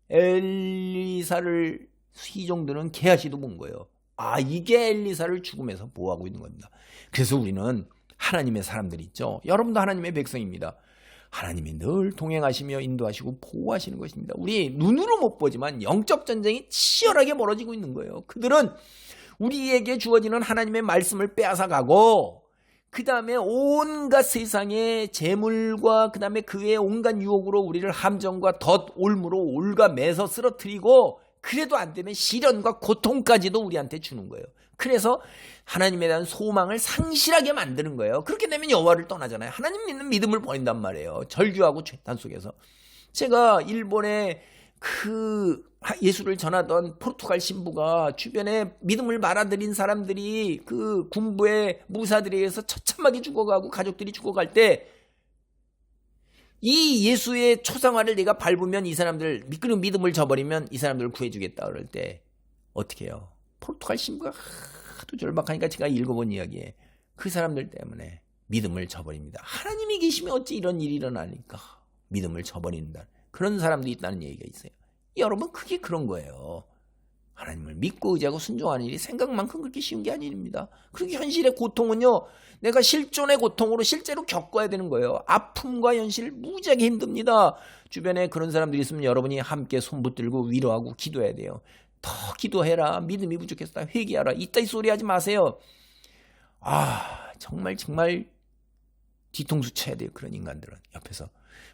엘리사를 이 정도는 게하시도 본 거예요. 아, 이게 엘리사를 죽음에서 보호하고 있는 겁니다. 그래서 우리는 하나님의 사람들 있죠. 여러분도 하나님의 백성입니다. 하나님이 늘 동행하시며 인도하시고 보호하시는 것입니다. 우리 눈으로 못 보지만 영적 전쟁이 치열하게 벌어지고 있는 거예요. 그들은 우리에게 주어지는 하나님의 말씀을 빼앗아가고 그 다음에 온갖 세상의 재물과 그 다음에 그 외의 온갖 유혹으로 우리를 함정과 덫, 올무로 올가매서 쓰러뜨리고 그래도 안 되면 시련과 고통까지도 우리한테 주는 거예요. 그래서 하나님에 대한 소망을 상실하게 만드는 거예요. 그렇게 되면 여호와를 떠나잖아요. 하나님 믿는 믿음을 버린단 말이에요. 절규하고 죄탄 속에서. 제가 일본에 그 예수를 전하던 포르투갈 신부가 주변에 믿음을 말아들인 사람들이 그 군부의 무사들에 의해서 처참하게 죽어가고 가족들이 죽어갈 때 이 예수의 초상화를 내가 밟으면 이 사람들 미끄러운 믿음을 저버리면 이 사람들을 구해주겠다 그럴 때 어떻게 해요? 포르투갈 신부가 하도 절박하니까 제가 읽어본 이야기에 그 사람들 때문에 믿음을 저버립니다. 하나님이 계시면 어찌 이런 일이 일어나니까 믿음을 저버린다. 그런 사람도 있다는 얘기가 있어요. 여러분 그게 그런 거예요. 하나님을 믿고 의지하고 순종하는 일이 생각만큼 그렇게 쉬운 게 아닙니다. 그리고 현실의 고통은요. 내가 실존의 고통으로 실제로 겪어야 되는 거예요. 아픔과 현실 무지하게 힘듭니다. 주변에 그런 사람들이 있으면 여러분이 함께 손 붙들고 위로하고 기도해야 돼요. 더 기도해라. 믿음이 부족했다. 회개하라. 이따위 소리 하지 마세요. 아 정말 뒤통수 쳐야 돼요. 그런 인간들은. 옆에서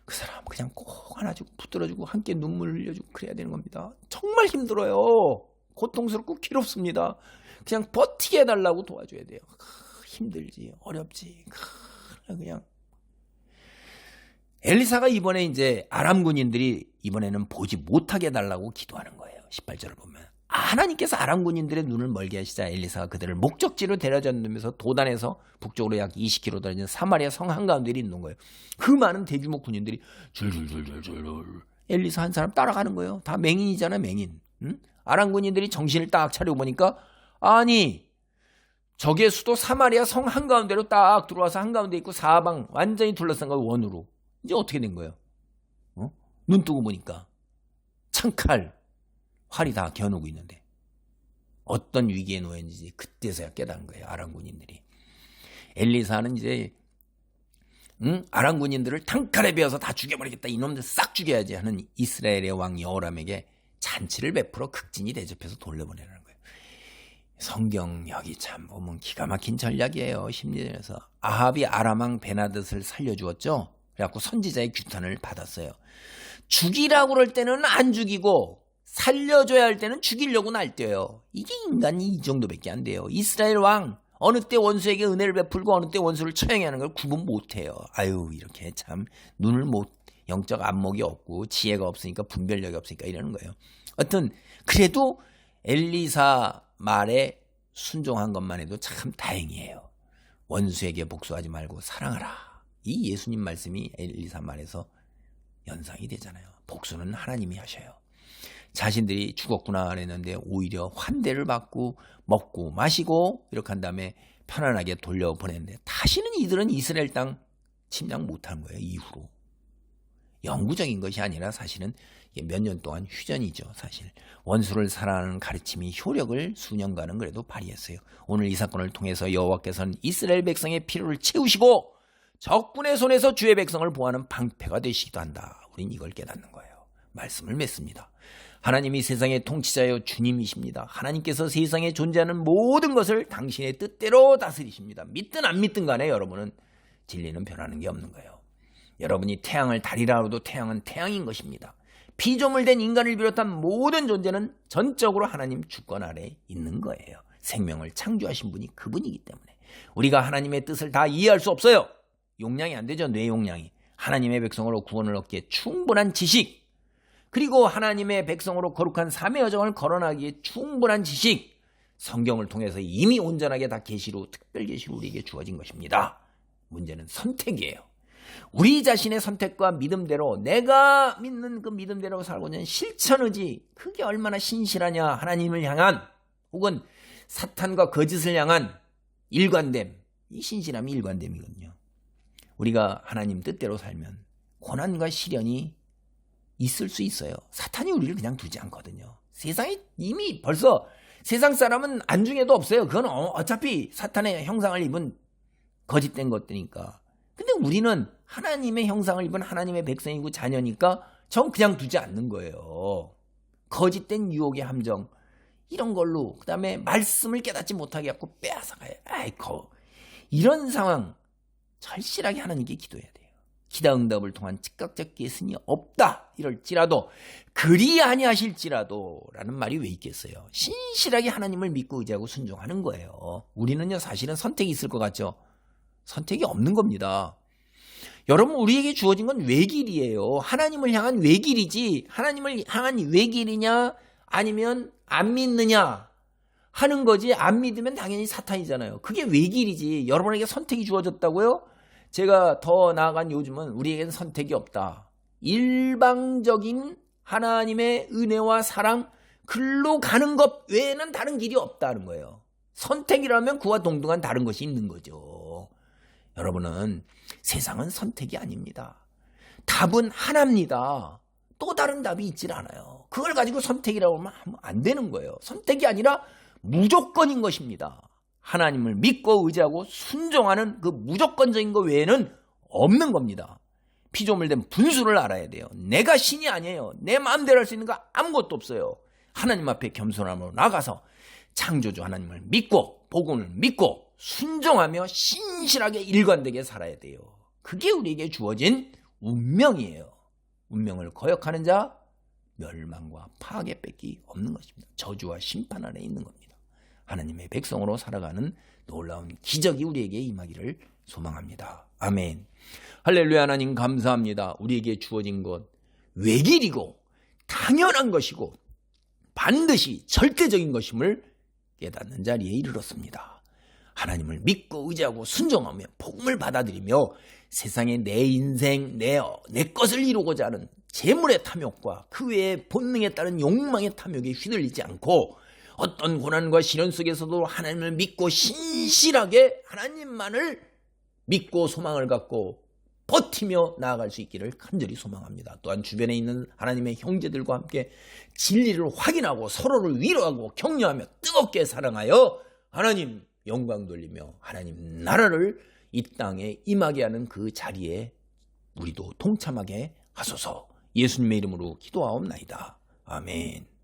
그 사람 그냥 꼭 안아주고 붙들어주고 함께 눈물 흘려주고 그래야 되는 겁니다. 정말 힘들어요. 고통스럽고 괴롭습니다. 그냥 버티게 해달라고 도와줘야 돼요. 힘들지 어렵지 그냥. 엘리사가 이번에 이제 아람 군인들이 이번에는 보지 못하게 해달라고 기도하는 거예요. 18절을 보면 하나님께서 아람 군인들의 눈을 멀게 하시자 엘리사가 그들을 목적지로 데려다주면서 도단에서 북쪽으로 약 20km 떨어진 사마리아 성 한가운데 있는 거예요. 그 많은 대규모 군인들이 줄줄줄줄줄 엘리사 한 사람 따라가는 거예요. 다 맹인이잖아 맹인. 응? 아람 군인들이 정신을 딱 차리고 보니까 아니 적의 수도 사마리아 성 한가운데로 딱 들어와서 한가운데 있고 사방 완전히 둘러싼 거예요. 원으로. 이제 어떻게 된 거예요? 눈 뜨고 보니까 창칼 활이 다 겨누고 있는데 어떤 위기에 놓였는지 그때서야 깨달은 거예요. 아람 군인들이. 엘리사는 이제 아람 군인들을 단칼에 베어서 다 죽여버리겠다. 이놈들 싹 죽여야지 하는 이스라엘의 왕 여호람에게 잔치를 베풀어 극진히 대접해서 돌려보내라는 거예요. 성경 여기 참 보면 기가 막힌 전략이에요. 심리전에서 아합이 아람 왕 베나닷을 살려주었죠. 그래갖고 선지자의 규탄을 받았어요. 죽이라고 그럴 때는 안 죽이고 살려줘야 할 때는 죽이려고 날뛰어요. 이게 인간이 이 정도밖에 안 돼요. 이스라엘 왕 어느 때 원수에게 은혜를 베풀고 어느 때 원수를 처형하는 걸 구분 못해요. 아유 이렇게 참 눈을 영적 안목이 없고 지혜가 없으니까 분별력이 없으니까 이러는 거예요. 하여튼 그래도 엘리사 말에 순종한 것만 해도 참 다행이에요. 원수에게 복수하지 말고 사랑하라. 이 예수님 말씀이 엘리사 말에서 연상이 되잖아요. 복수는 하나님이 하셔요. 자신들이 죽었구나 그랬는데 오히려 환대를 받고 먹고 마시고 이렇게 한 다음에 편안하게 돌려보냈는데 다시는 이들은 이스라엘 땅 침략 못한 거예요. 이후로. 영구적인 것이 아니라 사실은 몇 년 동안 휴전이죠. 사실 원수를 사랑하는 가르침이 효력을 수년간은 그래도 발휘했어요. 오늘 이 사건을 통해서 여호와께서는 이스라엘 백성의 필요를 채우시고 적군의 손에서 주의 백성을 보호하는 방패가 되시기도 한다. 우린 이걸 깨닫는 거예요. 말씀을 맺습니다. 하나님이 세상의 통치자여 주님이십니다. 하나님께서 세상에 존재하는 모든 것을 당신의 뜻대로 다스리십니다. 믿든 안 믿든 간에 여러분은 진리는 변하는 게 없는 거예요. 여러분이 태양을 달이라 해도 태양은 태양인 것입니다. 피조물된 인간을 비롯한 모든 존재는 전적으로 하나님 주권 아래에 있는 거예요. 생명을 창조하신 분이 그분이기 때문에 우리가 하나님의 뜻을 다 이해할 수 없어요. 용량이 안 되죠. 뇌 용량이. 하나님의 백성으로 구원을 얻기에 충분한 지식, 그리고 하나님의 백성으로 거룩한 삶의 여정을 걸어나기에 충분한 지식, 성경을 통해서 이미 온전하게 다 계시로 특별 계시로 우리에게 주어진 것입니다. 문제는 선택이에요. 우리 자신의 선택과 믿음대로 내가 믿는 그 믿음대로 살고자 하는 실천의지, 그게 얼마나 신실하냐. 하나님을 향한 혹은 사탄과 거짓을 향한 일관됨, 이 신실함이 일관됨이거든요. 우리가 하나님 뜻대로 살면 고난과 시련이 있을 수 있어요. 사탄이 우리를 그냥 두지 않거든요. 세상이 이미 벌써 세상 사람은 안중에도 없어요. 그건 어차피 사탄의 형상을 입은 거짓된 것들이니까. 근데 우리는 하나님의 형상을 입은 하나님의 백성이고 자녀니까 전 그냥 두지 않는 거예요. 거짓된 유혹의 함정 이런 걸로, 그 다음에 말씀을 깨닫지 못하게 하고 빼앗아가요. 아이고, 이런 상황 절실하게 하나님께 기도해야 돼요. 기다응답을 통한 즉각적 예수님이 없다 이럴지라도 그리 아니하실지라도 라는 말이 왜 있겠어요. 신실하게 하나님을 믿고 의지하고 순종하는 거예요. 우리는요 사실은 선택이 있을 것 같죠. 선택이 없는 겁니다. 여러분, 우리에게 주어진 건 외길이에요. 하나님을 향한 외길이지, 하나님을 향한 외길이냐 아니면 안 믿느냐 하는 거지. 안 믿으면 당연히 사탄이잖아요. 그게 외길이지. 여러분에게 선택이 주어졌다고요? 제가 더 나아간 요즘은 우리에게는 선택이 없다. 일방적인 하나님의 은혜와 사랑, 글로 가는 것 외에는 다른 길이 없다는 거예요. 선택이라면 그와 동등한 다른 것이 있는 거죠. 여러분은 세상은 선택이 아닙니다. 답은 하나입니다. 또 다른 답이 있질 않아요. 그걸 가지고 선택이라고 하면 안 되는 거예요. 선택이 아니라 무조건인 것입니다. 하나님을 믿고 의지하고 순종하는 그 무조건적인 것 외에는 없는 겁니다. 피조물된 분수를 알아야 돼요. 내가 신이 아니에요. 내 마음대로 할 수 있는 거 아무것도 없어요. 하나님 앞에 겸손함으로 나가서 창조주 하나님을 믿고 복음을 믿고 순종하며 신실하게 일관되게 살아야 돼요. 그게 우리에게 주어진 운명이에요. 운명을 거역하는 자 멸망과 파괴 뺏기 없는 것입니다. 저주와 심판 아래 있는 겁니다. 하나님의 백성으로 살아가는 놀라운 기적이 우리에게 임하기를 소망합니다. 아멘. 할렐루야. 하나님 감사합니다. 우리에게 주어진 것 외길이고 당연한 것이고 반드시 절대적인 것임을 깨닫는 자리에 이르렀습니다. 하나님을 믿고 의지하고 순종하며 복음을 받아들이며 세상에 내 인생, 내 것을 이루고자 하는 재물의 탐욕과 그 외의 본능에 따른 욕망의 탐욕에 휘둘리지 않고 어떤 고난과 시련 속에서도 하나님을 믿고 신실하게 하나님만을 믿고 소망을 갖고 버티며 나아갈 수 있기를 간절히 소망합니다. 또한 주변에 있는 하나님의 형제들과 함께 진리를 확인하고 서로를 위로하고 격려하며 뜨겁게 사랑하여 하나님 영광 돌리며 하나님 나라를 이 땅에 임하게 하는 그 자리에 우리도 동참하게 하소서. 예수님의 이름으로 기도하옵나이다. 아멘.